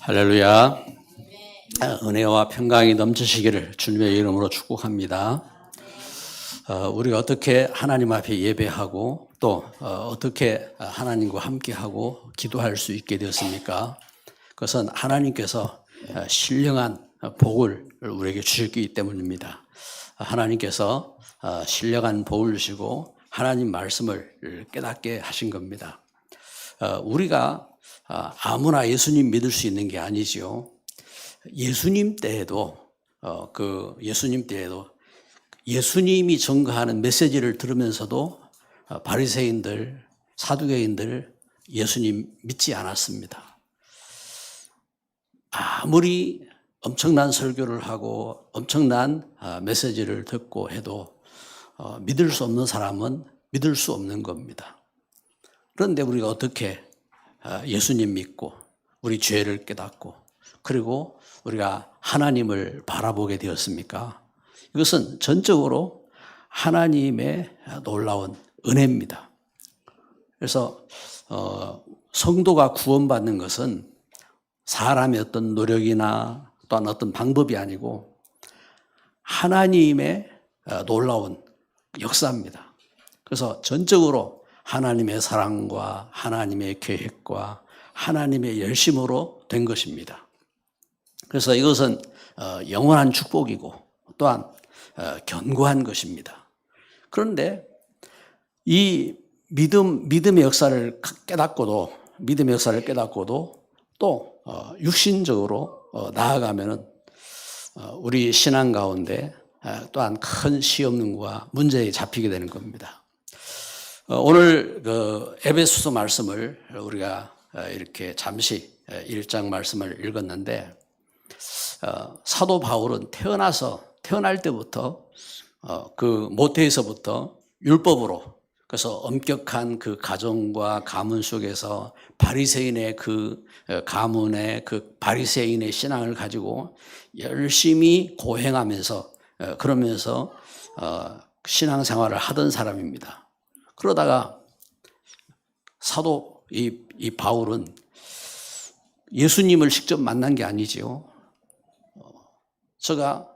할렐루야. 은혜와 평강이 넘치시기를 주님의 이름으로 축복합니다. 우리가 어떻게 하나님 앞에 예배하고 또 어떻게 하나님과 함께하고 기도할 수 있게 되었습니까? 그것은 하나님께서 신령한 복을 우리에게 주셨기 때문입니다. 하나님께서 신령한 복을 주시고 하나님 말씀을 깨닫게 하신 겁니다. 우리가 아무나 예수님 믿을 수 있는 게 아니지요. 예수님 때에도 예수님이 전가하는 메시지를 들으면서도 바리새인들, 사두개인들 예수님 믿지 않았습니다. 아무리 엄청난 설교를 하고 엄청난 메시지를 듣고 해도 믿을 수 없는 사람은 믿을 수 없는 겁니다. 그런데 우리가 어떻게 예수님 믿고 우리 죄를 깨닫고 그리고 우리가 하나님을 바라보게 되었습니까? 이것은 전적으로 하나님의 놀라운 은혜입니다. 그래서 성도가 구원받는 것은 사람의 어떤 노력이나 또한 어떤 방법이 아니고 하나님의 놀라운 역사입니다. 그래서 전적으로 하나님의 사랑과 하나님의 계획과 하나님의 열심으로 된 것입니다. 그래서 이것은 영원한 축복이고 또한 견고한 것입니다. 그런데 이 믿음의 역사를 깨닫고도 또 육신적으로 나아가면은 우리 신앙 가운데 또한 큰 시험과 문제에 잡히게 되는 겁니다. 오늘 에베소서 말씀을 우리가 이렇게 잠시 1장 말씀을 읽었는데 사도 바울은 태어날 때부터 그 모태에서부터 율법으로 그래서 엄격한 그 가정과 가문 속에서 바리새인의 그 가문의 그 바리새인의 신앙을 가지고 열심히 고행하면서 그러면서 신앙생활을 하던 사람입니다. 그러다가 사도 이 바울은 예수님을 직접 만난 게 아니지요. 저가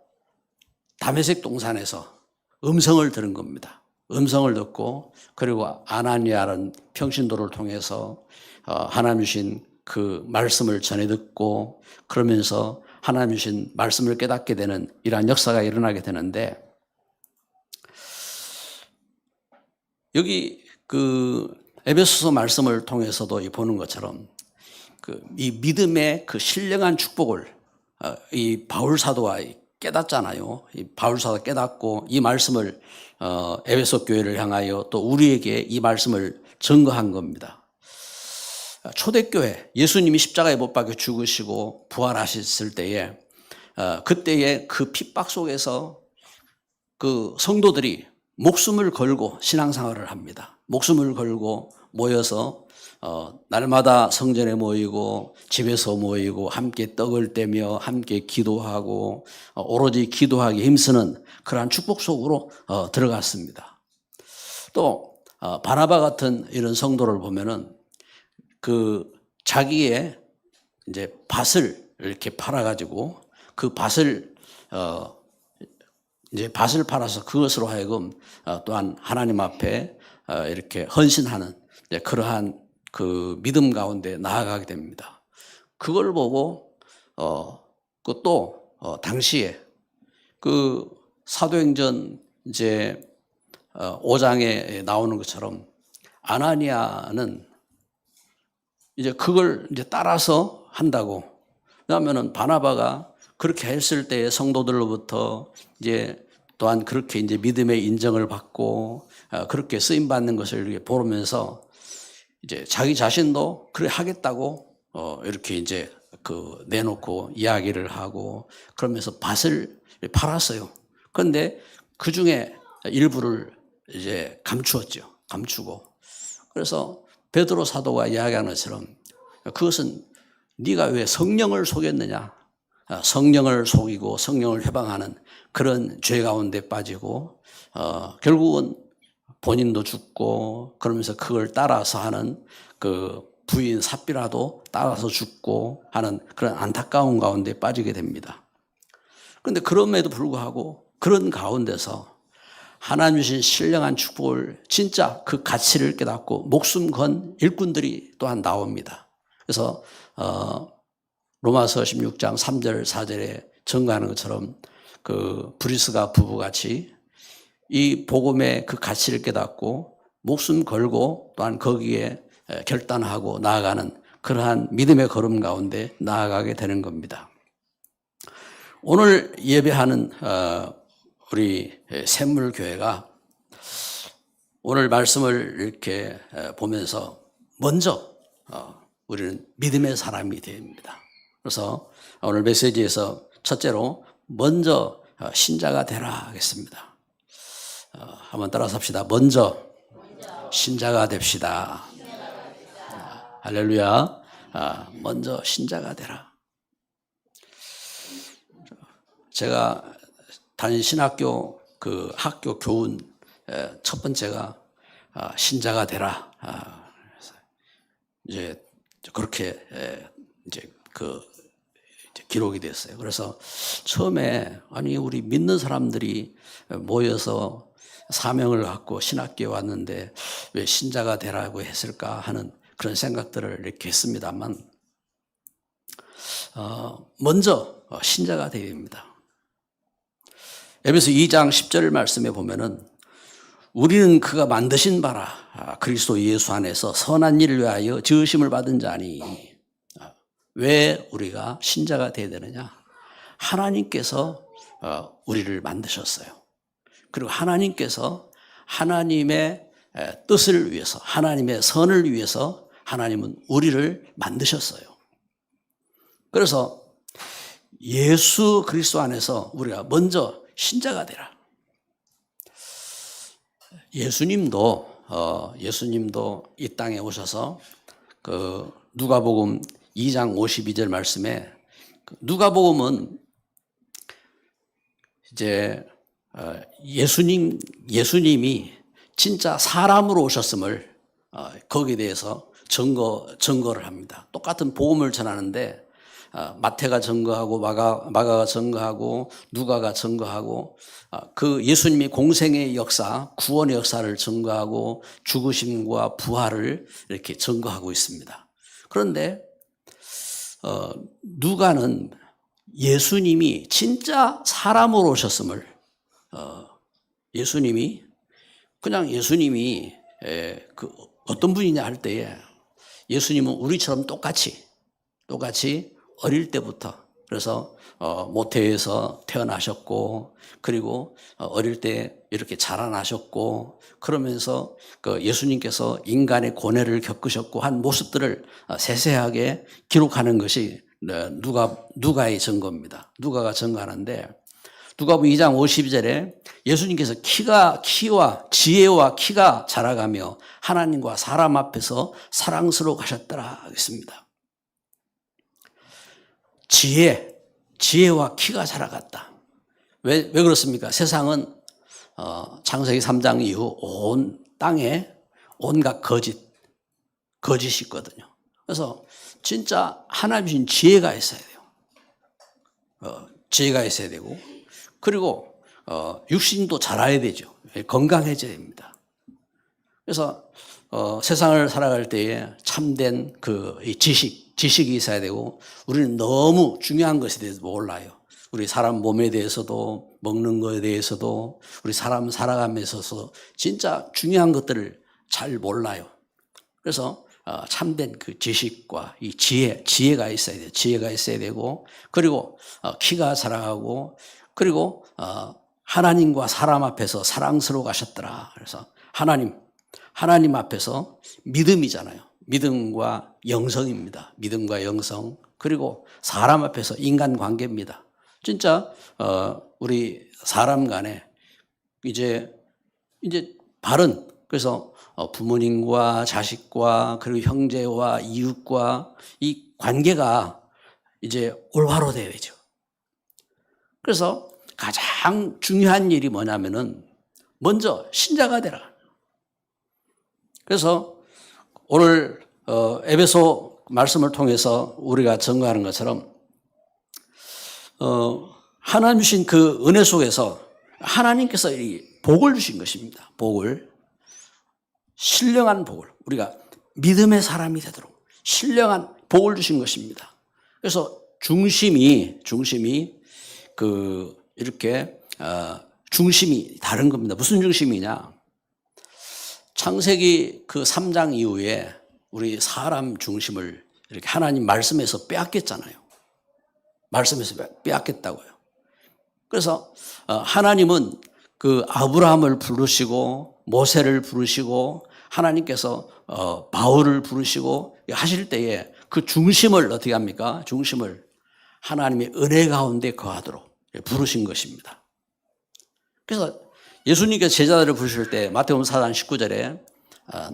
다메섹 동산에서 음성을 들은 겁니다. 음성을 듣고 그리고 아나니아라는 평신도를 통해서 하나님 주신 그 말씀을 전해 듣고 그러면서 하나님 주신 말씀을 깨닫게 되는 이러한 역사가 일어나게 되는데 여기 그 에베소서 말씀을 통해서도 보는 것처럼 이 믿음의 그 신령한 축복을 이 바울 사도가 깨닫잖아요. 이 바울 사도가 깨닫고 이 말씀을 에베소 교회를 향하여 또 우리에게 이 말씀을 증거한 겁니다. 초대교회 예수님이 십자가에 못 박혀 죽으시고 부활하셨을 때에 그때의 그 핍박 속에서 그 성도들이 목숨을 걸고 신앙생활을 합니다. 목숨을 걸고 모여서 날마다 성전에 모이고 집에서 모이고 함께 떡을 떼며 함께 기도하고 오로지 기도하기 힘쓰는 그러한 축복 속으로 들어갔습니다. 또 바나바 같은 이런 성도를 보면은 그 자기의 이제 밭을 이렇게 팔아가지고 그 밭을 이제 밭을 팔아서 그것으로 하여금 또한 하나님 앞에 이렇게 헌신하는 그러한 그 믿음 가운데 나아가게 됩니다. 그걸 보고 또 당시에 그 사도행전 이제 5장에 나오는 것처럼 아나니아는 이제 그걸 이제 따라서 한다고. 왜냐하면은 바나바가 그렇게 했을 때 성도들로부터 이제 또한 그렇게 이제 믿음의 인정을 받고 그렇게 쓰임 받는 것을 이렇게 보면서 이제 자기 자신도 그래 하겠다고 이렇게 이제 그 내놓고 이야기를 하고 그러면서 밭을 팔았어요. 그런데 그 중에 일부를 이제 감추고 그래서 베드로 사도가 이야기하는 것처럼 그것은 네가 왜 성령을 속였느냐? 성령을 속이고 성령을 해방하는 그런 죄 가운데 빠지고 결국은 본인도 죽고 그러면서 그걸 따라서 하는 그 부인 삽비라도 따라서 죽고 하는 그런 안타까운 가운데 빠지게 됩니다. 그런데 그럼에도 불구하고 그런 가운데서 하나님 주신 신령한 축복을 진짜 그 가치를 깨닫고 목숨 건 일꾼들이 또한 나옵니다. 그래서 로마서 16장 3절 4절에 증거하는 것처럼 그 브리스가 부부같이 이 복음의 그 가치를 깨닫고 목숨 걸고 또한 거기에 결단하고 나아가는 그러한 믿음의 걸음 가운데 나아가게 되는 겁니다. 오늘 예배하는 우리 샘물교회가 오늘 말씀을 이렇게 보면서 먼저 우리는 믿음의 사람이 됩니다. 그래서 오늘 메시지에서 첫째로 먼저 신자가 되라 하겠습니다. 한번 따라서 합시다. 먼저 신자가 됩시다. 할렐루야. 먼저 신자가 되라. 제가 다닌 신학교 그 학교 교훈 첫 번째가 신자가 되라. 이제 그렇게 이제 기록이 됐어요. 그래서 처음에 아니 우리 믿는 사람들이 모여서 사명을 갖고 신학교에 왔는데 왜 신자가 되라고 했을까 하는 그런 생각들을 이렇게 했습니다만 먼저 신자가 되어야 됩니다. 에베소 2장 10절 말씀에 보면은 우리는 그가 만드신 바라 그리스도 예수 안에서 선한 일을 위하여 지으심을 받은 자니. 왜 우리가 신자가 되어야 되느냐? 하나님께서 우리를 만드셨어요. 그리고 하나님께서 하나님의 뜻을 위해서, 하나님의 선을 위해서 하나님은 우리를 만드셨어요. 그래서 예수 그리스도 안에서 우리가 먼저 신자가 되라. 예수님도 이 땅에 오셔서 그 누가복음 2장 52절 말씀에 누가복음은 이제 예수님이 진짜 사람으로 오셨음을 거기에 대해서 증거를 합니다. 똑같은 복음을 전하는데 마태가 증거하고 마가가 증거하고 누가가 증거하고 그 예수님이 공생의 역사, 구원의 역사를 증거하고 죽으심과 부활을 이렇게 증거하고 있습니다. 그런데 누가는 예수님이 진짜 사람으로 오셨음을 예수님이 그 어떤 분이냐 할 때에 예수님은 우리처럼 똑같이 어릴 때부터 그래서 모태에서 태어나셨고 그리고 어릴 때 이렇게 자라나셨고 그러면서 그 예수님께서 인간의 고뇌를 겪으셨고 한 모습들을 세세하게 기록하는 것이 누가의 증거입니다. 누가가 증거하는데 누가복음 2장 52절에 예수님께서 키와 지혜와 키가 자라가며 하나님과 사람 앞에서 사랑스러워 가셨더라 하겠습니다. 지혜와 키가 자라갔다. 왜 그렇습니까? 세상은 창세기 3장 이후 온 땅에 온갖 거짓이 있거든요. 그래서 진짜 하나님 주신 지혜가 있어야 돼요. 지혜가 있어야 되고 그리고 육신도 자라야 되죠. 건강해져야 됩니다. 그래서 세상을 살아갈 때에 참된 이 지식이 있어야 되고 우리는 너무 중요한 것에 대해서 몰라요. 우리 사람 몸에 대해서도 먹는 것에 대해서도 우리 사람 살아가면서 진짜 중요한 것들을 잘 몰라요. 그래서 참된 그 지식과 이 지혜가 있어야 돼요. 지혜가 있어야 되고 그리고 키가 자라가고 그리고 하나님과 사람 앞에서 사랑스러워 가셨더라. 그래서 하나님 앞에서 믿음이잖아요. 믿음과 영성입니다. 믿음과 영성 그리고 사람 앞에서 인간관계입니다. 진짜 우리 사람 간에 이제 바른 그래서 부모님과 자식과 그리고 형제와 이웃과 이 관계가 이제 올바로 되어야죠. 그래서 가장 중요한 일이 뭐냐면은 먼저 신자가 되라. 그래서 오늘 에베소 말씀을 통해서 우리가 증거하는 것처럼 하나님 주신 그 은혜 속에서 하나님께서 이 복을 주신 것입니다. 복을, 신령한 복을, 우리가 믿음의 사람이 되도록 신령한 복을 주신 것입니다. 그래서 중심이 이렇게 중심이 다른 겁니다. 무슨 중심이냐? 창세기 그 3장 이후에 우리 사람 중심을 이렇게 하나님 말씀에서 빼앗겼잖아요. 말씀에서 빼앗겼다고요. 그래서 하나님은 그 아브라함을 부르시고 모세를 부르시고 하나님께서 바울을 부르시고 하실 때에 그 중심을 어떻게 합니까? 중심을 하나님의 은혜 가운데 거하도록 부르신 것입니다. 그래서 예수님께서 제자들을 부르실 때 마태복음 4장 19절에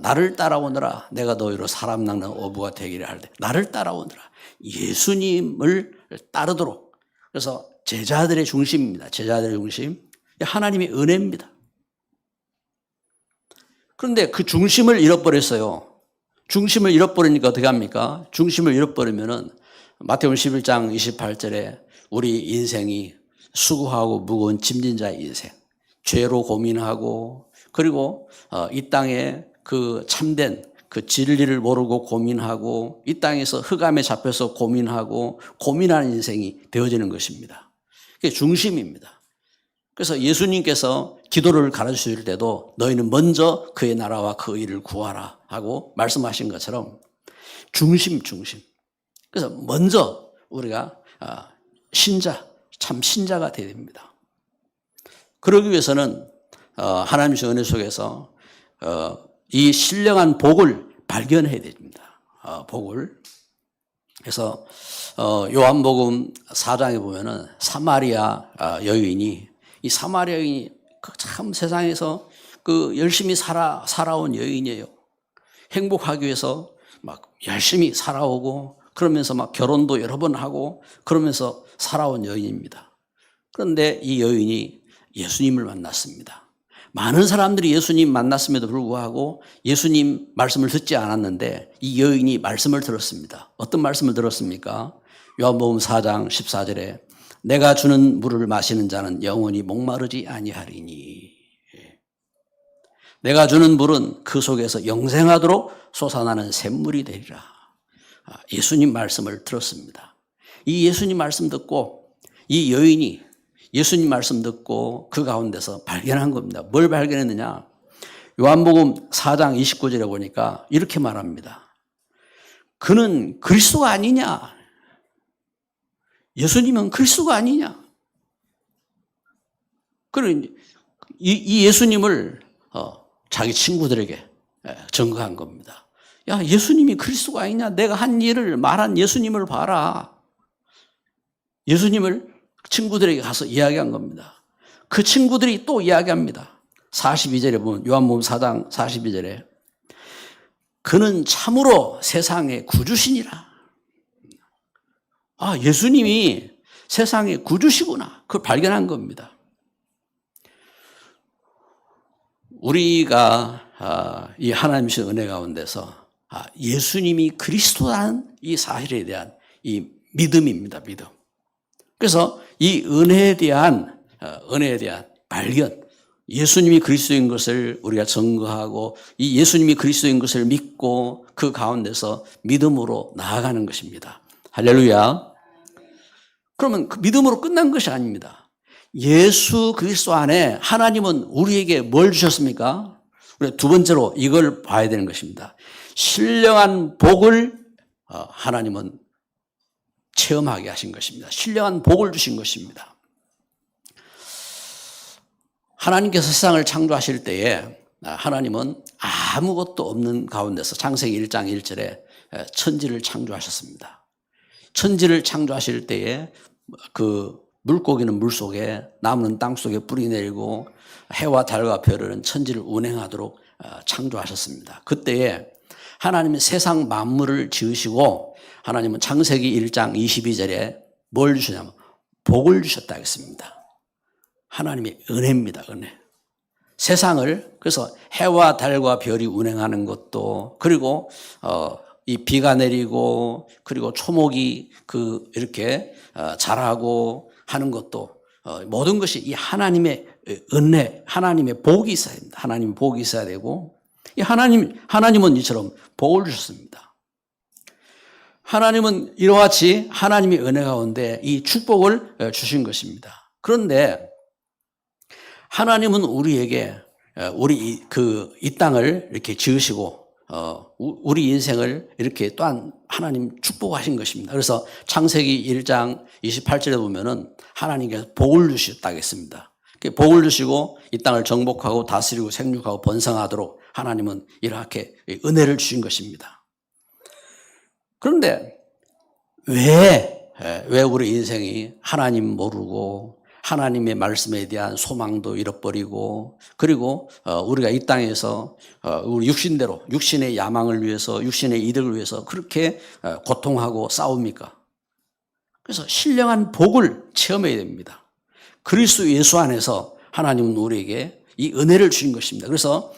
나를 따라오너라 내가 너희로 사람 낚는 어부가 되기를 할 때 나를 따라오너라 예수님을 따르도록. 그래서 제자들의 중심입니다. 제자들의 중심. 하나님의 은혜입니다. 그런데 그 중심을 잃어버렸어요. 중심을 잃어버리니까 어떻게 합니까? 중심을 잃어버리면은 마태복음 11장 28절에 우리 인생이 수고하고 무거운 짐진 자의 인생, 죄로 고민하고 그리고 이 땅에 그 참된 그 진리를 모르고 고민하고 이 땅에서 흑암에 잡혀서 고민하고 고민하는 인생이 되어지는 것입니다. 그게 중심입니다. 그래서 예수님께서 기도를 가르치실 때도 너희는 먼저 그의 나라와 그 의를 구하라 하고 말씀하신 것처럼 중심. 그래서 먼저 우리가 신자, 참 신자가 되어야 됩니다. 그러기 위해서는 하나님의 은혜 속에서 이 신령한 복을 발견해야 됩니다. 복을. 그래서 요한복음 4장에 보면은 사마리아 여인이 이 사마리아 여인이 참 세상에서 그 열심히 살아온 여인이에요. 행복하기 위해서 막 열심히 살아오고 그러면서 막 결혼도 여러 번 하고 그러면서 살아온 여인입니다. 그런데 이 여인이 예수님을 만났습니다. 많은 사람들이 예수님 만났음에도 불구하고 예수님 말씀을 듣지 않았는데 이 여인이 말씀을 들었습니다. 어떤 말씀을 들었습니까? 요한복음 4장 14절에 내가 주는 물을 마시는 자는 영원히 목마르지 아니하리니 내가 주는 물은 그 속에서 영생하도록 솟아나는 샘물이 되리라. 예수님 말씀을 들었습니다. 이 예수님 말씀 듣고 이 여인이 예수님 말씀 듣고 그 가운데서 발견한 겁니다. 뭘 발견했느냐? 요한복음 4장 29절에 보니까 이렇게 말합니다. 그는 그리스도가 아니냐? 예수님은 그리스도가 아니냐? 그런 이 예수님을 자기 친구들에게 증거한 겁니다. 야, 예수님이 그리스도가 아니냐? 내가 한 일을 말한 예수님을 봐라. 예수님을 친구들에게 가서 이야기한 겁니다. 그 친구들이 또 이야기합니다. 42절에 보면 요한복음 4장 42절에 그는 참으로 세상의 구주시니라. 예수님이 세상의 구주시구나. 그걸 발견한 겁니다. 우리가 이 하나님의 은혜 가운데서 예수님이 그리스도라는 이 사실에 대한 이 믿음입니다. 믿음. 그래서 이 은혜에 대한 발견, 예수님이 그리스도인 것을 우리가 증거하고 이 예수님이 그리스도인 것을 믿고 그 가운데서 믿음으로 나아가는 것입니다. 할렐루야. 그러면 그 믿음으로 끝난 것이 아닙니다. 예수 그리스도 안에 하나님은 우리에게 뭘 주셨습니까? 우리 두 번째로 이걸 봐야 되는 것입니다. 신령한 복을 하나님은 체험하게 하신 것입니다. 신령한 복을 주신 것입니다. 하나님께서 세상을 창조하실 때에 하나님은 아무것도 없는 가운데서 창세기 1장 1절에 천지를 창조하셨습니다. 천지를 창조하실 때에 그 물고기는 물속에 나무는 땅속에 뿌리 내리고 해와 달과 별은 천지를 운행하도록 창조하셨습니다. 그때에 하나님은 세상 만물을 지으시고 하나님은 창세기 1장 22절에 뭘 주셨냐면 복을 주셨다 했습니다. 하나님의 은혜입니다. 은혜. 세상을 그래서 해와 달과 별이 운행하는 것도 그리고 이 비가 내리고 그리고 초목이 이렇게 자라고 하는 것도 모든 것이 이 하나님의 은혜, 하나님의 복이 있어야 됩니다. 하나님의 복이 있어야 되고 이 하나님은 이처럼 복을 주셨습니다. 하나님은 이와 같이 하나님의 은혜 가운데 이 축복을 주신 것입니다. 그런데 하나님은 우리에게 이 땅을 이렇게 지으시고 우리 인생을 이렇게 또한 하나님 축복하신 것입니다. 그래서 창세기 1장 28절에 보면은 하나님께서 복을 주셨다고 했습니다. 복을 주시고 이 땅을 정복하고 다스리고 생육하고 번성하도록 하나님은 이렇게 은혜를 주신 것입니다. 그런데 왜 우리 인생이 하나님 모르고 하나님의 말씀에 대한 소망도 잃어버리고 그리고 우리가 이 땅에서 우리 육신대로 육신의 야망을 위해서 육신의 이득을 위해서 그렇게 고통하고 싸웁니까? 그래서 신령한 복을 체험해야 됩니다. 그리스도 예수 안에서 하나님은 우리에게 이 은혜를 주신 것입니다. 그래서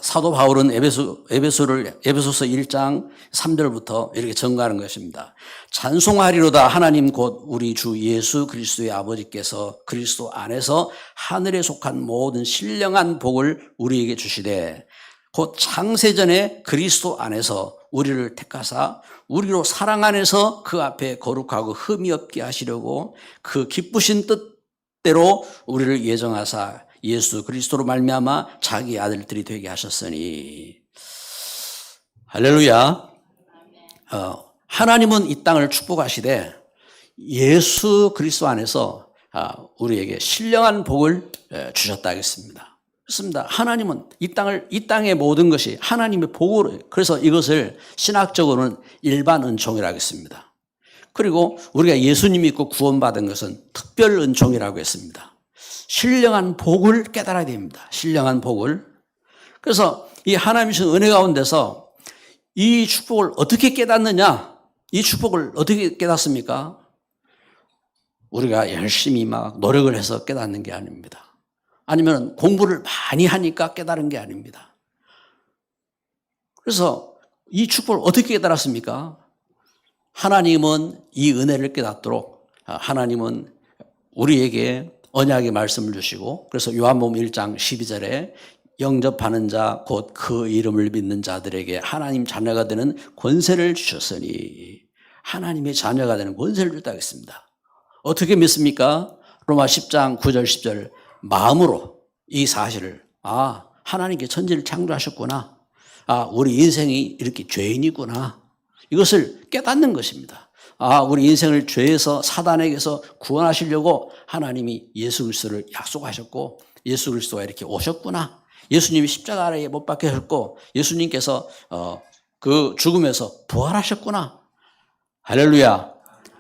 사도 바울은 에베소서 1장 3절부터 이렇게 전가하는 것입니다. 찬송하리로다 하나님 곧 우리 주 예수 그리스도의 아버지께서 그리스도 안에서 하늘에 속한 모든 신령한 복을 우리에게 주시되 곧 창세전에 그리스도 안에서 우리를 택하사 우리로 사랑 안에서 그 앞에 거룩하고 흠이 없게 하시려고 그 기쁘신 뜻대로 우리를 예정하사 예수 그리스도로 말미암아 자기 아들들이 되게 하셨으니 할렐루야. 하나님은 이 땅을 축복하시되 예수 그리스도 안에서 우리에게 신령한 복을 주셨다 하겠습니다. 그렇습니다. 하나님은 이 땅의 모든 것이 하나님의 복으로, 그래서 이것을 신학적으로는 일반 은총이라고 했습니다. 그리고 우리가 예수님 믿고 구원받은 것은 특별 은총이라고 했습니다. 신령한 복을 깨달아야 됩니다. 신령한 복을. 그래서 이 하나님의 은혜 가운데서 이 축복을 어떻게 깨닫느냐? 이 축복을 어떻게 깨닫습니까? 우리가 열심히 막 노력을 해서 깨닫는 게 아닙니다. 아니면 공부를 많이 하니까 깨달은 게 아닙니다. 그래서 이 축복을 어떻게 깨달았습니까? 하나님은 이 은혜를 깨닫도록 하나님은 우리에게 언약의 말씀을 주시고 그래서 요한복음 1장 12절에 영접하는 자 곧 그 이름을 믿는 자들에게 하나님 자녀가 되는 권세를 주셨으니 하나님의 자녀가 되는 권세를 줬다고 했습니다. 어떻게 믿습니까? 로마 10장 9절 10절 마음으로 이 사실을 하나님께 천지를 창조하셨구나. 우리 인생이 이렇게 죄인이구나. 이것을 깨닫는 것입니다. 우리 인생을 죄에서 사단에게서 구원하시려고 하나님이 예수 그리스도를 약속하셨고 예수 그리스도가 이렇게 오셨구나. 예수님이 십자가 아래에 못 박히셨고 예수님께서 그 죽음에서 부활하셨구나. 할렐루야.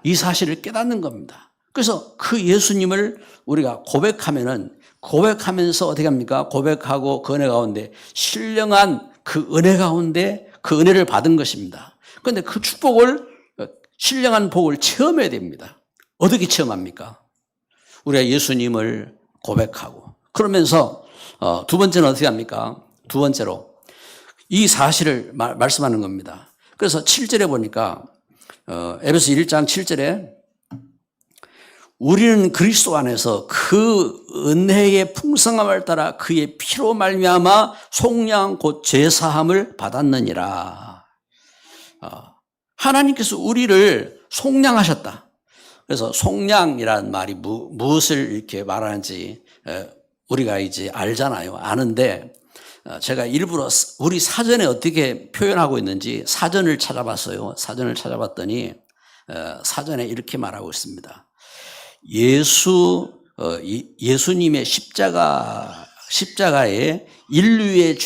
이 사실을 깨닫는 겁니다. 그래서 그 예수님을 우리가 고백하면서 어떻게 합니까? 고백하고 그 은혜 가운데 신령한 그 은혜 가운데 그 은혜를 받은 것입니다. 그런데 그 축복을 신령한 복을 체험해야 됩니다. 어떻게 체험합니까? 우리가 예수님을 고백하고 그러면서 두 번째는 어떻게 합니까? 두 번째로 이 사실을 말씀하는 겁니다. 그래서 7절에 보니까 에베소 1장 7절에 우리는 그리스도 안에서 그 은혜의 풍성함을 따라 그의 피로 말미암아 속량 곧 죄사함을 받았느니라. 하나님께서 우리를 속량하셨다. 그래서 속량이라는 말이 무엇을 이렇게 말하는지 우리가 이제 알잖아요. 아는데 제가 일부러 우리 사전에 어떻게 표현하고 있는지 사전을 찾아봤어요. 사전을 찾아봤더니 사전에 이렇게 말하고 있습니다. 예수님의 십자가에 인류의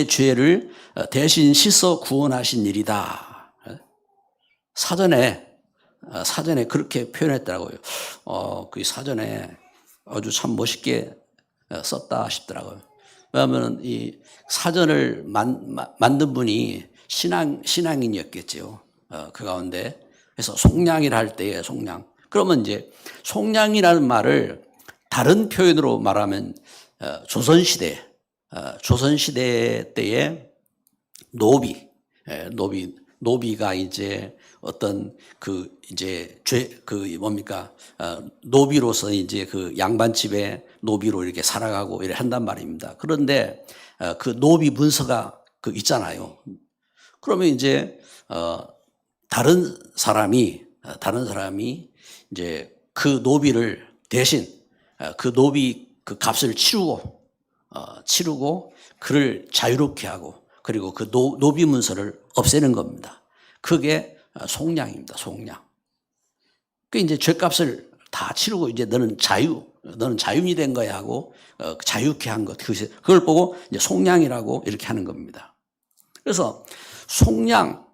죄를 대신 씻어 구원하신 일이다. 사전에 그렇게 표현했더라고요. 그 사전에 아주 참 멋있게 썼다 싶더라고요. 왜냐하면 이 사전을 만든 분이 신앙인이었겠죠. 그 가운데. 그래서 속량이라 할 때에 속량. 그러면 이제 속량이라는 말을 다른 표현으로 말하면 조선시대 때에 노비, 노비가 이제 어떤 노비로서 이제 그 양반집에 노비로 이렇게 살아가고 이래 한단 말입니다. 그런데 그 노비 문서가 있잖아요. 그러면 이제 다른 사람이 이제 그 노비를 대신 그 노비 그 값을 치르고 그를 자유롭게 하고 그리고 그 노비 문서를 없애는 겁니다. 그게 속량입니다. 속량. 그 이제 죄값을 다 치르고 이제 너는 자유인이 된 거야 하고 자유케 한 것. 그걸 보고 이제 속량이라고 이렇게 하는 겁니다. 그래서 속량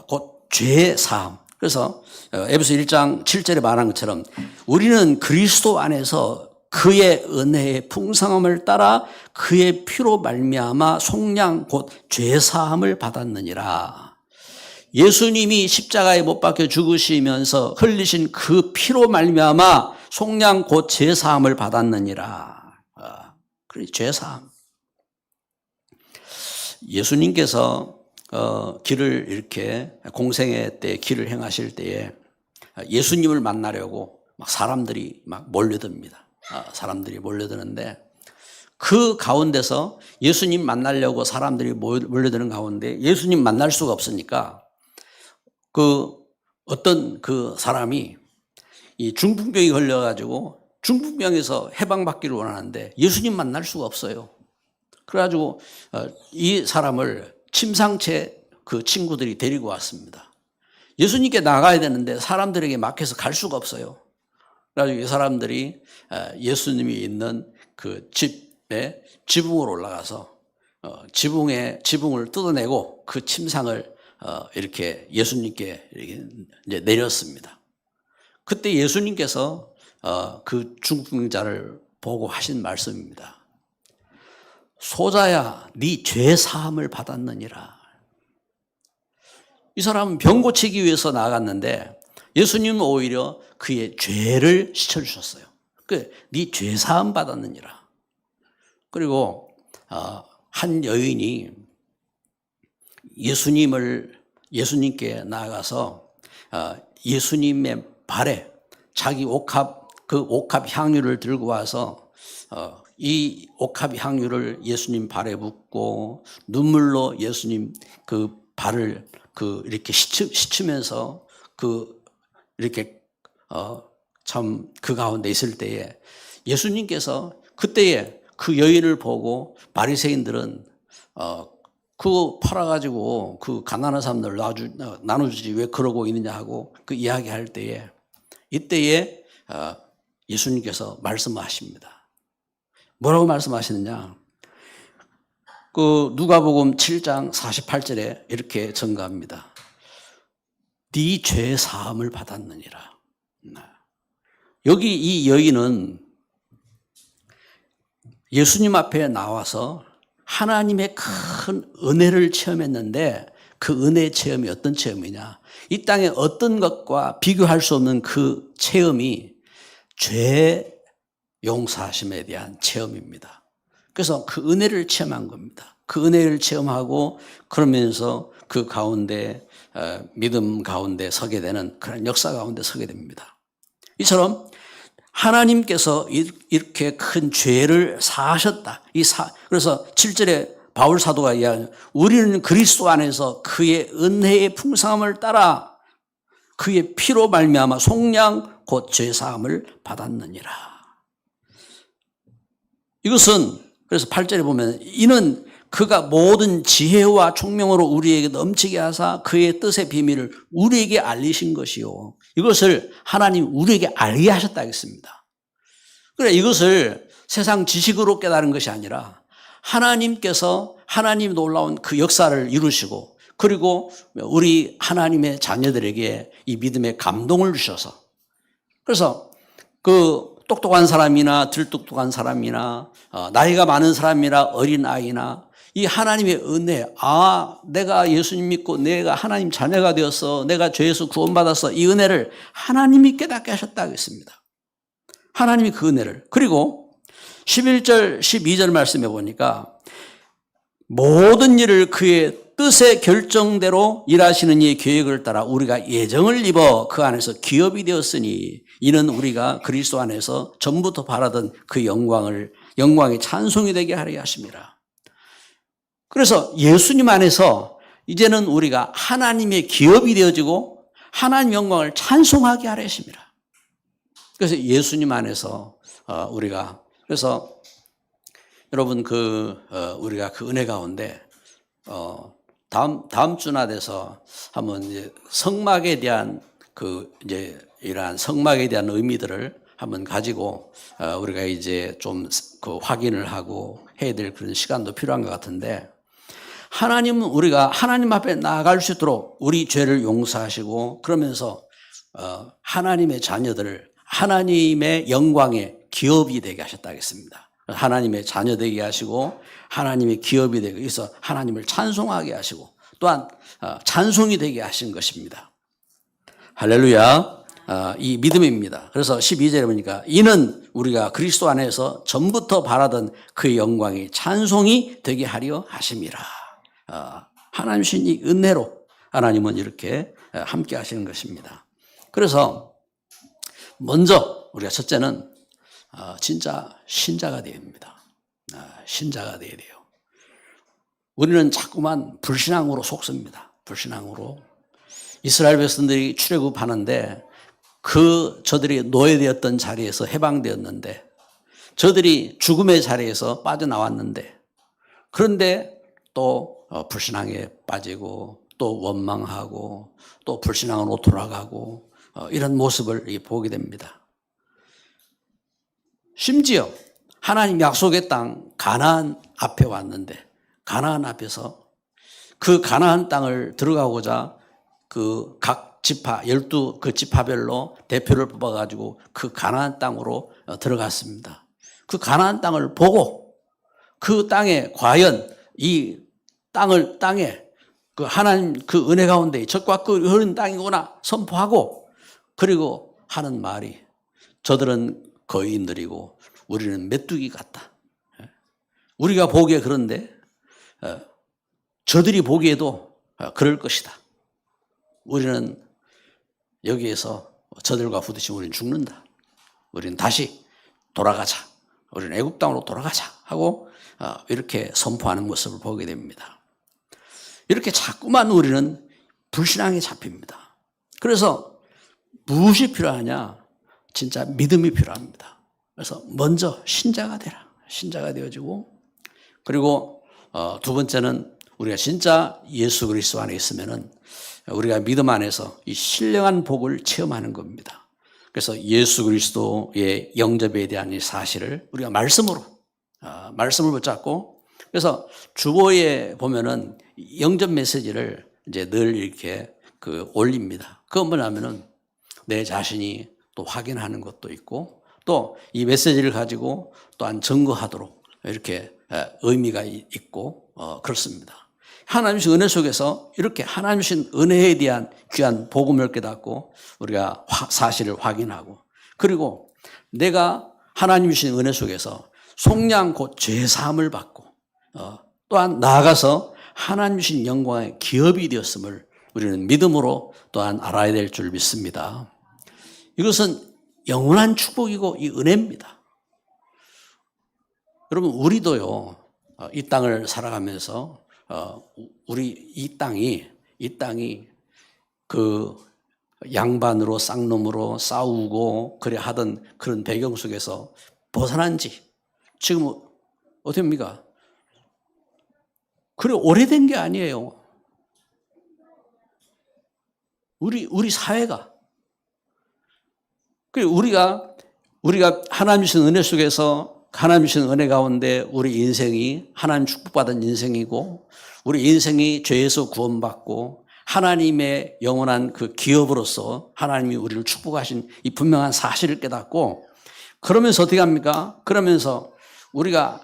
곧 죄 사함. 그래서 에베소 1장 7절에 말한 것처럼 우리는 그리스도 안에서 그의 은혜의 풍성함을 따라 그의 피로 말미암아 속량 곧 죄 사함을 받았느니라. 예수님이 십자가에 못 박혀 죽으시면서 흘리신 그 피로 말미암아 속량 곧 죄 사함을 받았느니라. 그래 죄 사함. 예수님께서 길을 이렇게 공생애 때 길을 행하실 때에 예수님을 만나려고 막 사람들이 막 몰려듭니다. 사람들이 몰려드는데 그 가운데서 예수님 만나려고 사람들이 몰려드는 가운데 예수님 만날 수가 없으니까 어떤 사람이 이 중풍병이 걸려가지고 중풍병에서 해방받기를 원하는데 예수님 만날 수가 없어요. 그래가지고 이 사람을 침상체 그 친구들이 데리고 왔습니다. 예수님께 나가야 되는데 사람들에게 막혀서 갈 수가 없어요. 그래가지고 이 사람들이 예수님이 있는 그 집에 지붕으로 올라가서 지붕을 뜯어내고 그 침상을 이렇게 예수님께 이렇게 이제 내렸습니다. 그때 예수님께서 그 중풍자를 보고 하신 말씀입니다. 소자야, 네 죄 사함을 받았느니라. 이 사람은 병 고치기 위해서 나갔는데 예수님은 오히려 그의 죄를 씻어주셨어요. 네 죄 사함 받았느니라. 그리고 한 여인이 예수님께 나아가서 예수님의 발에 자기 옥합 향유를 들고 와서 이 옥합 향유를 예수님 발에 붓고 눈물로 예수님 그 발을 이렇게 씻으면서 이렇게 참 그 가운데 있을 때에 예수님께서 그때에 그 여인을 보고 바리새인들은 그거 팔아가지고 그 가난한 사람들 나눠주지 왜 그러고 있느냐 하고 그 이야기할 때에 이때에 예수님께서 말씀하십니다. 뭐라고 말씀하시느냐? 그 누가복음 7장 48절에 이렇게 증가합니다. 네 죄 사함을 받았느니라. 여기 이 여인은 예수님 앞에 나와서 하나님의 큰 은혜를 체험했는데 그 은혜의 체험이 어떤 체험이냐? 이 땅에 어떤 것과 비교할 수 없는 그 체험이 죄 용서하심에 대한 체험입니다. 그래서 그 은혜를 체험한 겁니다. 그 은혜를 체험하고 그러면서 그 가운데 믿음 가운데 서게 되는 그런 역사 가운데 서게 됩니다. 이처럼 하나님께서 이렇게 큰 죄를 사하셨다. 그래서 7절에 바울 사도가 이야기하는 우리는 그리스도 안에서 그의 은혜의 풍성함을 따라 그의 피로 말미암아 속량 곧 죄 사함을 받았느니라. 이것은 그래서 8절에 보면 이는 그가 모든 지혜와 총명으로 우리에게 넘치게 하사 그의 뜻의 비밀을 우리에게 알리신 것이요. 이것을 하나님 우리에게 알게 하셨다 했습니다. 그래 이것을 세상 지식으로 깨달은 것이 아니라 하나님께서 하나님 놀라운 그 역사를 이루시고 그리고 우리 하나님의 자녀들에게 이 믿음의 감동을 주셔서 그래서 그 똑똑한 사람이나 덜 똑똑한 사람이나 나이가 많은 사람이나 어린 아이나 이 하나님의 은혜, 내가 예수님 믿고 내가 하나님 자녀가 되었어, 내가 죄에서 구원받았어, 이 은혜를 하나님이 깨닫게 하셨다고 했습니다. 하나님이 그 은혜를. 그리고 11절, 12절 말씀해 보니까 모든 일을 그의 뜻의 결정대로 일하시는 이의 계획을 따라 우리가 예정을 입어 그 안에서 기업이 되었으니 이는 우리가 그리스도 안에서 전부터 바라던 그 영광의 찬송이 되게 하려 하심이라. 그래서 예수님 안에서 이제는 우리가 하나님의 기업이 되어지고 하나님 영광을 찬송하게 하려 하심이라. 그래서 예수님 안에서 우리가, 그래서 여러분 우리가 그 은혜 가운데 다음 주나 돼서 한번 이제 성막에 대한 이러한 성막에 대한 의미들을 한번 가지고 우리가 이제 좀 그 확인을 하고 해야 될 그런 시간도 필요한 것 같은데, 하나님은 우리가 하나님 앞에 나아갈 수 있도록 우리 죄를 용서하시고, 그러면서 하나님의 자녀들을 하나님의 영광의 기업이 되게 하셨다 하겠습니다. 하나님의 자녀 되게 하시고 하나님의 기업이 되게 해서 하나님을 찬송하게 하시고 또한 찬송이 되게 하신 것입니다. 할렐루야. 이 믿음입니다. 그래서 12절에 보니까 이는 우리가 그리스도 안에서 전부터 바라던 그의 영광이 찬송이 되게 하려 하심이라. 하나님 신 이 은혜로 하나님은 이렇게 함께 하시는 것입니다. 그래서 먼저 우리가 첫째는 진짜 신자가 되어야 됩니다. 신자가 되어야 돼요. 우리는 자꾸만 불신앙으로 속습니다. 불신앙으로. 이스라엘 백성들이 출애굽하는데 저들이 노예되었던 자리에서 해방되었는데, 저들이 죽음의 자리에서 빠져나왔는데, 그런데 또 불신앙에 빠지고 또 원망하고 또 불신앙으로 돌아가고 이런 모습을 보게 됩니다. 심지어 하나님 약속의 땅 가나안 앞에 왔는데, 가나안 앞에서 그 가나안 땅을 들어가고자 그 각 지파 12 그 지파별로 대표를 뽑아가지고 그 가나안 땅으로 들어갔습니다. 그 가나안 땅을 보고 그 땅에 과연 이 땅에 그 하나님 그 은혜 가운데 적과 그 흐른 땅이구나 선포하고, 그리고 하는 말이 저들은 거인들이고 우리는 메뚜기 같다. 우리가 보기에 그런데 저들이 보기에도 그럴 것이다. 우리는 여기에서 저들과 부딪히면 우리는 죽는다. 우리는 다시 돌아가자. 우리는 애굽 땅으로 돌아가자 하고 이렇게 선포하는 모습을 보게 됩니다. 이렇게 자꾸만 우리는 불신앙에 잡힙니다. 그래서 무엇이 필요하냐? 진짜 믿음이 필요합니다. 그래서 먼저 신자가 되라. 신자가 되어지고, 그리고 두 번째는 우리가 진짜 예수 그리스도 안에 있으면은 우리가 믿음 안에서 이 신령한 복을 체험하는 겁니다. 그래서 예수 그리스도의 영접에 대한 이 사실을 우리가 말씀을 붙잡고, 그래서 주보에 보면은 영접 메시지를 이제 늘 이렇게 올립니다. 그건 뭐냐면은 내 자신이 또 확인하는 것도 있고, 또 이 메시지를 가지고 또한 증거하도록 이렇게 의미가 있고 그렇습니다. 하나님 주신 은혜 속에서 이렇게 하나님 주신 은혜에 대한 귀한 복음을 깨닫고 우리가 사실을 확인하고, 그리고 내가 하나님 주신 은혜 속에서 속량 곧 죄사함을 받고 또한 나아가서 하나님 주신 영광의 기업이 되었음을 우리는 믿음으로 또한 알아야 될 줄 믿습니다. 이것은 영원한 축복이고 이 은혜입니다. 여러분, 우리도요 이 땅을 살아가면서 우리 이 땅이 그 양반으로 쌍놈으로 싸우고 그래 하던 그런 배경 속에서 벗어난 지 지금 어떻게 합니까? 그래 오래된 게 아니에요. 우리 사회가, 그리고 우리가 하나님 주신 은혜 속에서 하나님 주신 은혜 가운데 우리 인생이 하나님 축복받은 인생이고, 우리 인생이 죄에서 구원받고 하나님의 영원한 그 기업으로서 하나님이 우리를 축복하신 이 분명한 사실을 깨닫고, 그러면서 어떻게 합니까? 그러면서 우리가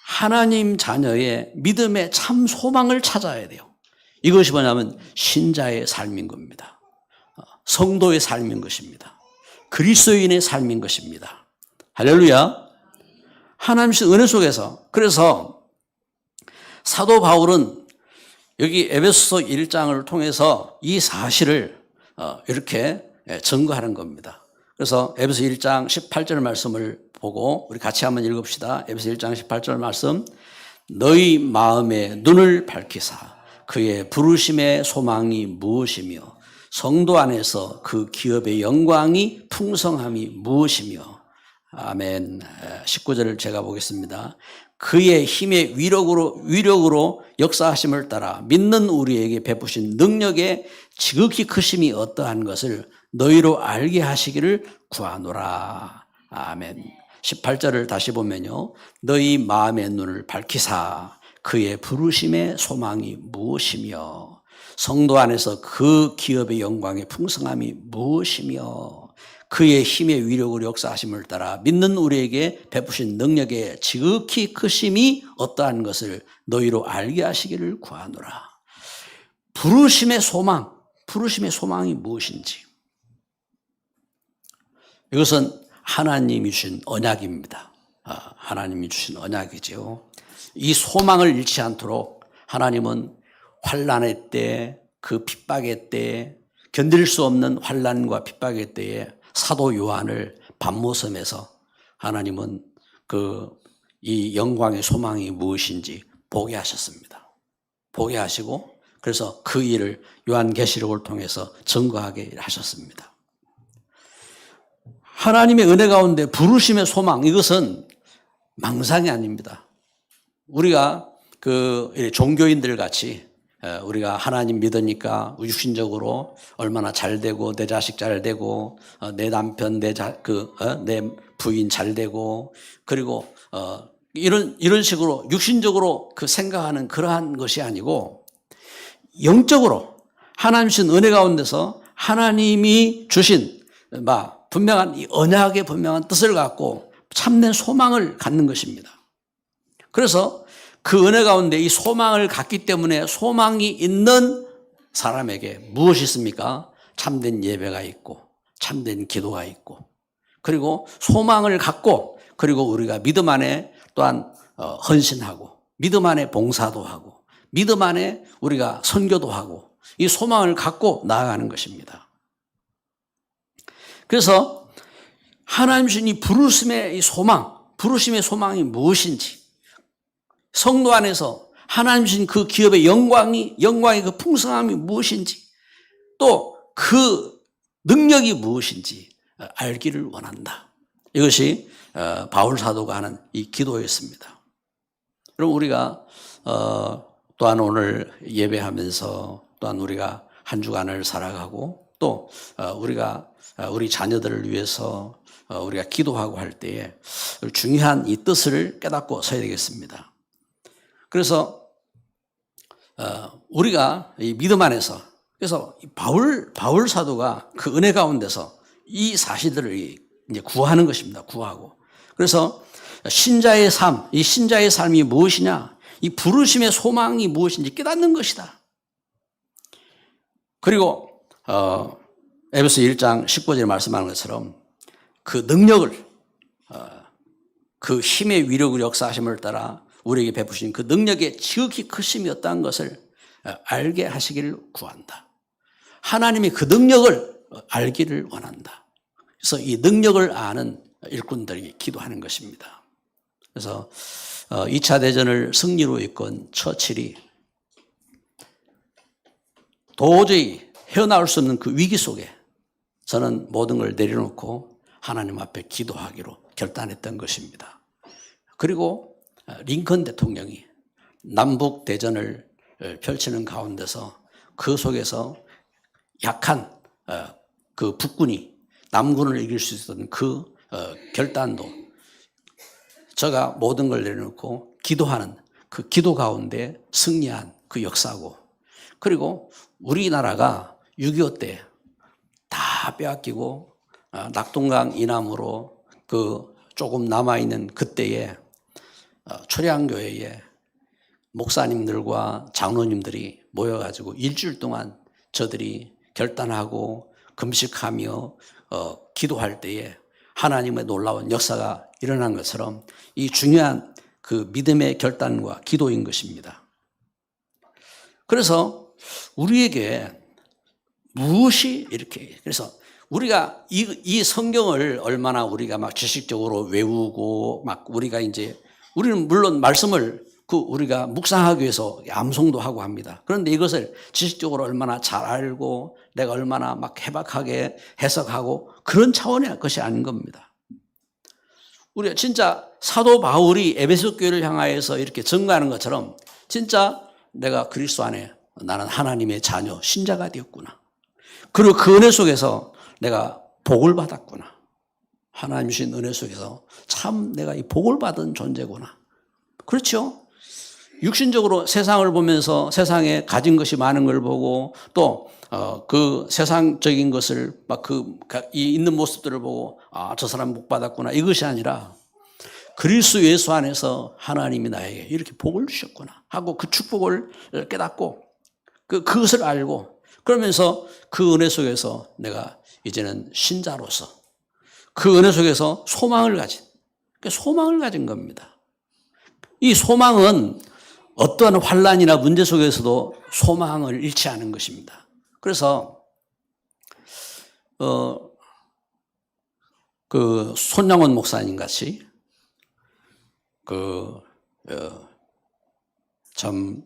하나님 자녀의 믿음의 참 소망을 찾아야 돼요. 이것이 뭐냐면 신자의 삶인 겁니다. 성도의 삶인 것입니다. 그리스도인의 삶인 것입니다. 할렐루야. 하나님 신 은혜 속에서, 그래서 사도 바울은 여기 에베소서 1장을 통해서 이 사실을 이렇게 증거하는 겁니다. 그래서 에베소 1장 18절 말씀을 보고 우리 같이 한번 읽읍시다. 에베소 1장 18절 말씀. 너희 마음의 눈을 밝히사 그의 부르심의 소망이 무엇이며 성도 안에서 그 기업의 영광이 풍성함이 무엇이며. 아멘. 19절을 제가 보겠습니다. 그의 힘의 위력으로 역사하심을 따라 믿는 우리에게 베푸신 능력의 지극히 크심이 어떠한 것을 너희로 알게 하시기를 구하노라. 아멘. 18절을 다시 보면요. 너희 마음의 눈을 밝히사 그의 부르심의 소망이 무엇이며 성도 안에서 그 기업의 영광의 풍성함이 무엇이며 그의 힘의 위력으로 역사하심을 따라 믿는 우리에게 베푸신 능력의 지극히 크심이 어떠한 것을 너희로 알게 하시기를 구하노라. 부르심의 소망이 무엇인지. 이것은 하나님이 주신 언약입니다. 하나님이 주신 언약이죠. 이 소망을 잃지 않도록 하나님은 환난의 때, 그 핍박의 때, 견딜 수 없는 환난과 핍박의 때에 사도 요한을 밤모섬에서 하나님은 이 영광의 소망이 무엇인지 보게 하셨습니다. 보게 하시고 그래서 그 일을 요한계시록을 통해서 증거하게 하셨습니다. 하나님의 은혜 가운데 부르심의 소망, 이것은 망상이 아닙니다. 우리가 종교인들 같이 우리가 하나님 믿으니까 육신적으로 얼마나 잘 되고 내 자식 잘 되고 내 남편 내 부인 잘 되고 그리고 이런 식으로 육신적으로 생각하는 그러한 것이 아니고 영적으로 하나님 주신 은혜 가운데서 하나님이 주신 분명한 이 언약의 분명한 뜻을 갖고 참된 소망을 갖는 것입니다. 그래서 그 은혜 가운데 이 소망을 갖기 때문에 소망이 있는 사람에게 무엇이 있습니까? 참된 예배가 있고 참된 기도가 있고 그리고 소망을 갖고 그리고 우리가 믿음 안에 또한 헌신하고 믿음 안에 봉사도 하고 믿음 안에 우리가 선교도 하고 이 소망을 갖고 나아가는 것입니다. 그래서 하나님 주신 이 부르심의 소망이 무엇인지 성도 안에서 하나님 주신 그 기업의 영광의 그 풍성함이 무엇인지 또 그 능력이 무엇인지 알기를 원한다. 이것이 바울 사도가 하는 이 기도였습니다. 그럼 우리가 또한 오늘 예배하면서 또한 우리가 한 주간을 살아가고 또 우리가 우리 자녀들을 위해서 우리가 기도하고 할 때에 중요한 이 뜻을 깨닫고 서야 되겠습니다. 그래서 우리가 이 믿음 안에서 그래서 바울 사도가 그 은혜 가운데서 이 사실들을 이제 구하는 것입니다. 구하고 그래서 신자의 삶, 이 신자의 삶이 무엇이냐, 이 부르심의 소망이 무엇인지 깨닫는 것이다. 그리고 에베소 1장 19절에 말씀하는 것처럼 그 능력을 그 힘의 위력으로 역사하심을 따라 우리에게 베푸신 그 능력의 지극히 크심이 어떠한 것을 알게 하시기를 구한다. 하나님이 그 능력을 알기를 원한다. 그래서 이 능력을 아는 일꾼들이 기도하는 것입니다. 그래서 2차 대전을 승리로 이끈 처칠이 도저히 헤어나올 수 없는 그 위기 속에 저는 모든 걸 내려놓고 하나님 앞에 기도하기로 결단했던 것입니다. 그리고 링컨 대통령이 남북 대전을 펼치는 가운데서 그 속에서 약한 그 북군이 남군을 이길 수 있었던 그 결단도 저가 모든 걸 내려놓고 기도하는 그 기도 가운데 승리한 그 역사고 그리고 우리나라가 6.25 때 다 빼앗기고 낙동강 이남으로 그 조금 남아있는 그때에 초량교회에 목사님들과 장로님들이 모여가지고 일주일 동안 저들이 결단하고 금식하며 기도할 때에 하나님의 놀라운 역사가 일어난 것처럼 이 중요한 그 믿음의 결단과 기도인 것입니다. 그래서 우리에게 무엇이 이렇게, 그래서 우리가 이 성경을 얼마나 우리가 막 지식적으로 외우고 막 우리가 이제 우리는 물론 말씀을 우리가 묵상하기 위해서 암송도 하고 합니다. 그런데 이것을 지식적으로 얼마나 잘 알고 내가 얼마나 막 해박하게 해석하고 그런 차원의 것이 아닌 겁니다. 우리가 진짜 사도 바울이 에베소 교회를 향하여서 이렇게 증거하는 것처럼 진짜 내가 그리스도 안에 나는 하나님의 자녀, 신자가 되었구나. 그리고 그 은혜 속에서 내가 복을 받았구나. 하나님 주신 은혜 속에서 참 내가 이 복을 받은 존재구나. 그렇죠? 육신적으로 세상을 보면서 세상에 가진 것이 많은 걸 보고 또 그 세상적인 것을 막 이 있는 모습들을 보고 저 사람 복 받았구나. 이것이 아니라 그리스도 예수 안에서 하나님이 나에게 이렇게 복을 주셨구나 하고 그 축복을 깨닫고 그것을 알고 그러면서 그 은혜 속에서 내가 이제는 신자로서 그 은혜 속에서 소망을 가진 겁니다. 이 소망은 어떠한 환난이나 문제 속에서도 소망을 잃지 않은 것입니다. 그래서 그 손양원 목사님 같이 참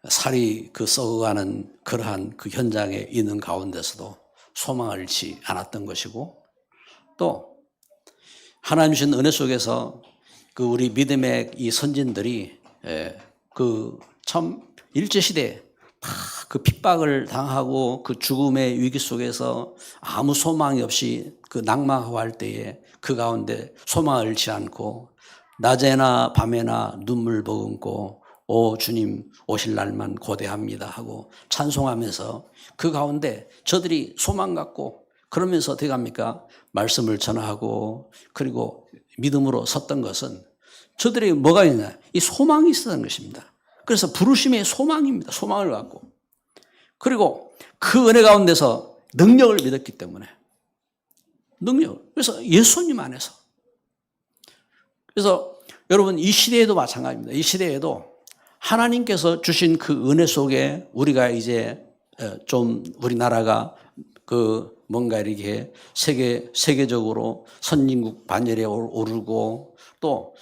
살이 썩어가는 그러한 그 현장에 있는 가운데서도 소망을 잃지 않았던 것이고 또 하나님 주신 은혜 속에서 우리 믿음의 이 선진들이 참 일제시대에 그 핍박을 당하고 그 죽음의 위기 속에서 아무 소망이 없이 낭망하고 할 때에 그 가운데 소망을 잃지 않고 낮에나 밤에나 눈물 머금고 오 주님 오실 날만 고대합니다 하고 찬송하면서 그 가운데 저들이 소망 갖고 그러면서 어떻게 합니까? 말씀을 전하고 그리고 믿음으로 섰던 것은 저들이 뭐가 있냐? 이 소망이 있었던 것입니다. 그래서 부르심의 소망입니다. 소망을 갖고. 그리고 그 은혜 가운데서 능력을 믿었기 때문에. 그래서 예수님 안에서. 그래서 여러분 이 시대에도 마찬가지입니다. 이 시대에도 하나님께서 주신 그 은혜 속에 우리가 이제 좀 우리나라가 뭔가 이렇게 세계적으로 선진국 반열에 오르고 또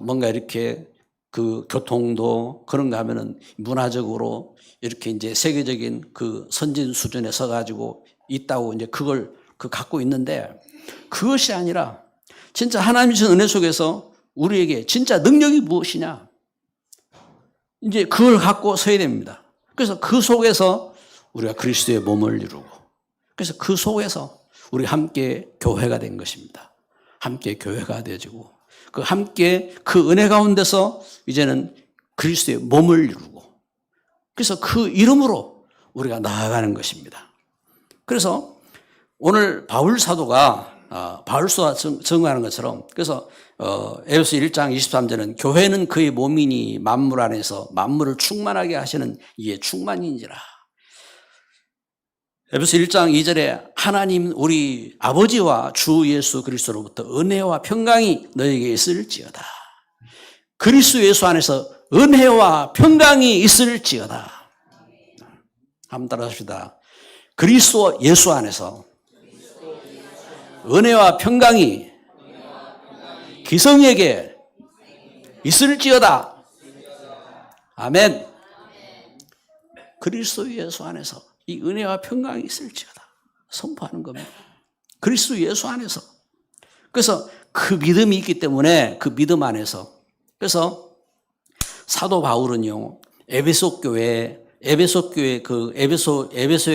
뭔가 이렇게 교통도 그런가 하면은 문화적으로 이렇게 이제 세계적인 선진 수준에 서가지고 있다고 이제 그걸 갖고 있는데 그것이 아니라 진짜 하나님 주신 은혜 속에서 우리에게 진짜 능력이 무엇이냐 이제 그걸 갖고 서야 됩니다. 그래서 그 속에서 우리가 그리스도의 몸을 이루고 그래서 그 속에서 우리 함께 교회가 된 것입니다. 함께 교회가 되어지고 함께 그 은혜 가운데서 이제는 그리스도의 몸을 이루고 그래서 그 이름으로 우리가 나아가는 것입니다. 그래서 오늘 바울 사도가 증거하는 것처럼 그래서 에베소 1장 23절은 교회는 그의 몸이니 만물 안에서 만물을 충만하게 하시는 이의 충만인지라. 에베소 1장 2절에 하나님 우리 아버지와 주 예수 그리스도로부터 은혜와 평강이 너에게 있을지어다. 그리스도 예수 안에서 은혜와 평강이 있을지어다. 한번 따라합시다. 그리스도 예수 안에서 은혜와 평강이 기성에게 있을지어다. 아멘. 그리스도 예수 안에서 이 은혜와 평강이 있을지어다. 선포하는 겁니다. 그리스도 예수 안에서. 그래서 그 믿음이 있기 때문에 그 믿음 안에서. 그래서 사도 바울은요, 에베소에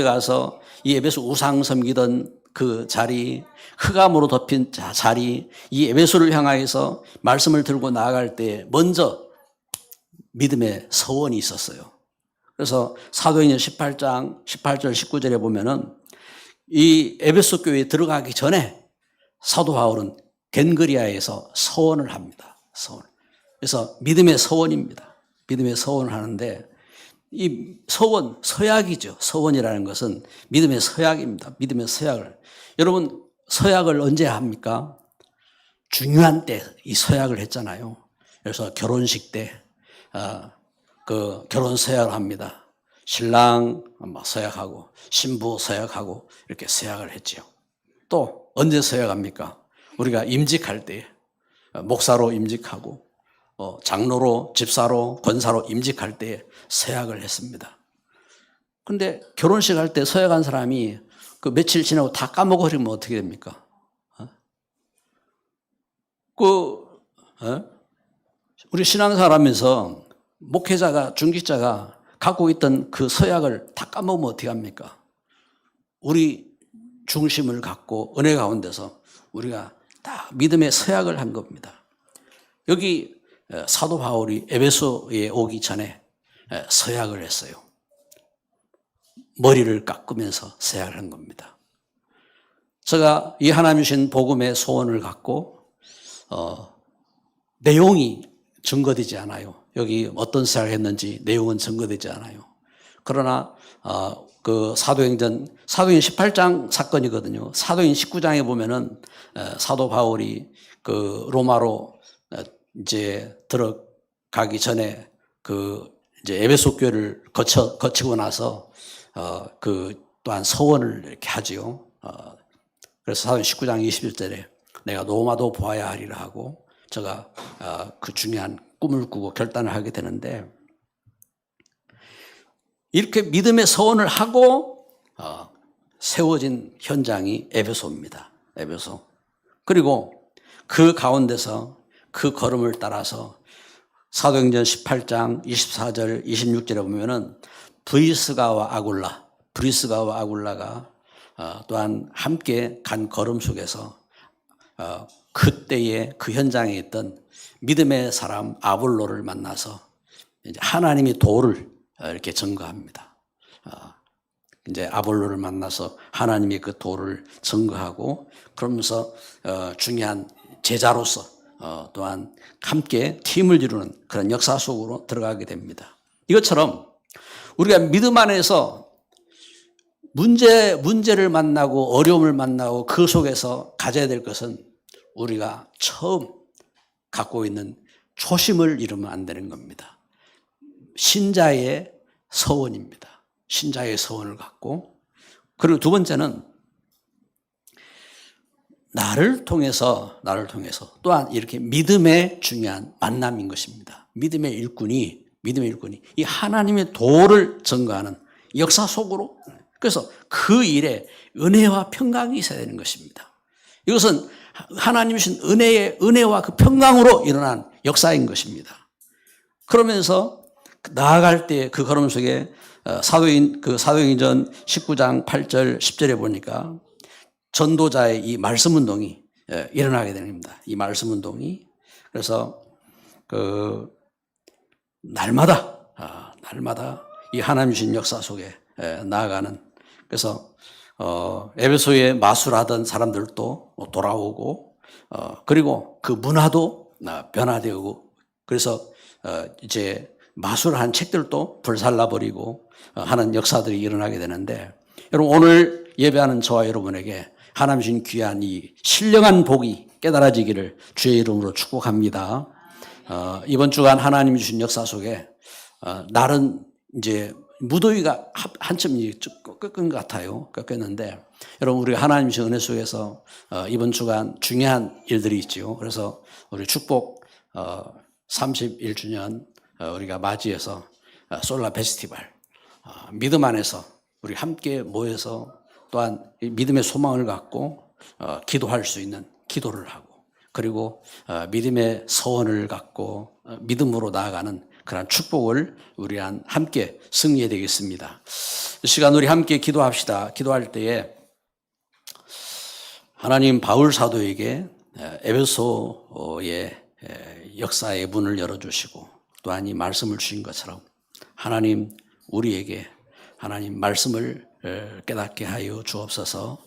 가서 이 에베소 우상 섬기던 그 자리, 흑암으로 덮인 자리, 이 에베소를 향하여서 말씀을 들고 나아갈 때 먼저 믿음의 서원이 있었어요. 그래서 사도행전 18장 18절 19절에 보면은 이 에베소 교회에 들어가기 전에 사도 바울은 겐그리아에서 서원을 합니다. 서원. 그래서 믿음의 서원입니다. 믿음의 서원을 하는데 이 서원, 서약이죠. 서원이라는 것은 믿음의 서약입니다. 믿음의 서약을. 여러분 서약을 언제 합니까? 중요한 때 이 서약을 했잖아요. 그래서 결혼식 때 그 결혼 서약을 합니다. 신랑 서약하고 신부 서약하고 이렇게 서약을 했지요. 또 언제 서약합니까? 우리가 임직할 때 목사로 임직하고 장로로 집사로 권사로 임직할 때 서약을 했습니다. 근데 결혼식 할 때 서약한 사람이 그 며칠 지나고 다 까먹어버리면 어떻게 됩니까? 우리 신앙생활하면서 목회자가 중직자가 갖고 있던 그 서약을 다 까먹으면 어떻게 합니까? 우리 중심을 갖고 은혜 가운데서 우리가 다 믿음의 서약을 한 겁니다. 여기 사도 바울이 에베소에 오기 전에 서약을 했어요. 머리를 깎으면서 서약을 한 겁니다. 제가 이 하나님 주신 복음의 소원을 갖고 내용이 증거되지 않아요. 여기 어떤 서약을 했는지 내용은 증거되지 않아요. 그러나 그 사도행전 18장 사건이거든요. 사도행전 19장에 보면은 사도 바울이 그 로마로 이제 들어가기 전에 그 이제 에베소 교회를 거치고 나서 그 또한 서원을 이렇게 하지요. 그래서 사도행전 19장 21절에 내가 로마도 보아야 하리라 하고 제가 그 중요한 꿈을 꾸고 결단을 하게 되는데, 이렇게 믿음의 서원을 하고 세워진 현장이 에베소입니다. 에베소. 그리고 그 가운데서 그 걸음을 따라서 사도행전 18장 24절 26절에 보면은 브리스가와 아굴라가 또한 함께 간 걸음 속에서 그때의 그 현장에 있던 믿음의 사람 아볼로를 만나서 이제 하나님의 도를 이렇게 증거합니다. 이제 아볼로를 만나서 하나님의 그 도를 증거하고, 그러면서 중요한 제자로서 또한 함께 팀을 이루는 그런 역사 속으로 들어가게 됩니다. 이것처럼 우리가 믿음 안에서 문제를 만나고 어려움을 만나고 그 속에서 가져야 될 것은 우리가 처음 갖고 있는 초심을 잃으면 안 되는 겁니다. 신자의 서원입니다. 신자의 서원을 갖고, 그리고 두 번째는 나를 통해서 또한 이렇게 믿음의 중요한 만남인 것입니다. 믿음의 일꾼이 이 하나님의 도를 증거하는 역사 속으로, 그래서 그 일에 은혜와 평강이 있어야 되는 것입니다. 이것은 하나님 주신 은혜와 그 평강으로 일어난 역사인 것입니다. 그러면서 나아갈 때 그 걸음 속에 사도행전 19장 8절 10절에 보니까 전도자의 이 말씀 운동이 일어나게 됩니다. 이 말씀 운동이. 그래서 그 날마다 이 하나님 주신 역사 속에 나아가는, 그래서 에베소에 마술하던 사람들도 돌아오고, 그리고 그 문화도 변화되고, 그래서 이제 마술한 책들도 불살라버리고 하는 역사들이 일어나게 되는데, 여러분 오늘 예배하는 저와 여러분에게 하나님 주신 귀한 이 신령한 복이 깨달아지기를 주의 이름으로 축복합니다. 이번 주간 하나님 주신 역사 속에 날은 이제 무더위가 한참 꺾은 것 같아요. 꺾였는데, 여러분 우리가 하나님 주신 은혜 속에서 이번 주간 중요한 일들이 있죠. 그래서 우리 축복 31주년 우리가 맞이해서 솔라 페스티벌, 믿음 안에서 우리 함께 모여서 또한 믿음의 소망을 갖고 기도할 수 있는 기도를 하고, 그리고 믿음의 서원을 갖고 믿음으로 나아가는 그런 축복을 우리 함께 승리해야 되겠습니다. 이 시간 우리 함께 기도합시다. 기도할 때에 하나님 바울 사도에게 에베소의 역사의 문을 열어주시고, 또한 이 말씀을 주신 것처럼 하나님 우리에게 하나님 말씀을 깨닫게 하여 주옵소서.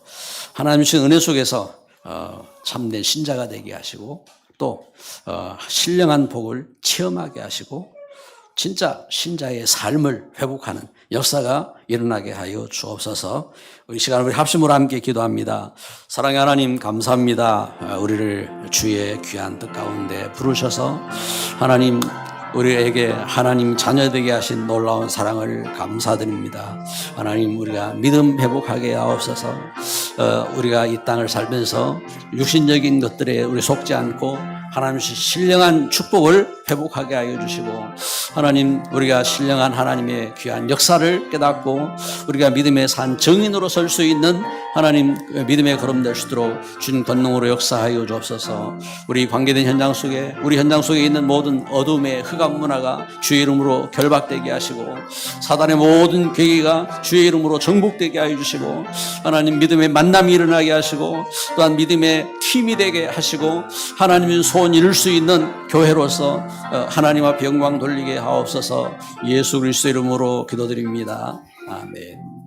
하나님 주신 은혜 속에서 참된 신자가 되게 하시고, 또 신령한 복을 체험하게 하시고, 진짜 신자의 삶을 회복하는 역사가 일어나게 하여 주옵소서. 이 시간 우리 합심으로 함께 기도합니다. 사랑의 하나님 감사합니다. 우리를 주의 귀한 뜻 가운데 부르셔서 하나님 우리에게 하나님 자녀되게 하신 놀라운 사랑을 감사드립니다. 하나님, 우리가 믿음 회복하게 하옵소서. 우리가 이 땅을 살면서 육신적인 것들에 우리 속지 않고 하나님 신령한 축복을 회복하게 하여 주시고, 하나님, 우리가 신령한 하나님의 귀한 역사를 깨닫고 우리가 믿음의 산 증인으로 설 수 있는 하나님 믿음의 걸음 될 수 있도록 주님 권능으로 역사하여 주옵소서. 우리 관계된 현장 속에, 우리 현장 속에 있는 모든 어둠의 흑암 문화가 주의 이름으로 결박되게 하시고, 사단의 모든 계기가 주의 이름으로 정복되게 하여 주시고, 하나님 믿음의 만남이 일어나게 하시고, 또한 믿음의 팀이 되게 하시고, 하나님의 소원 이룰 수 있는 교회로서 하나님 앞에 영광 돌리게 하옵소서. 예수 그리스도 이름으로 기도드립니다. 아멘.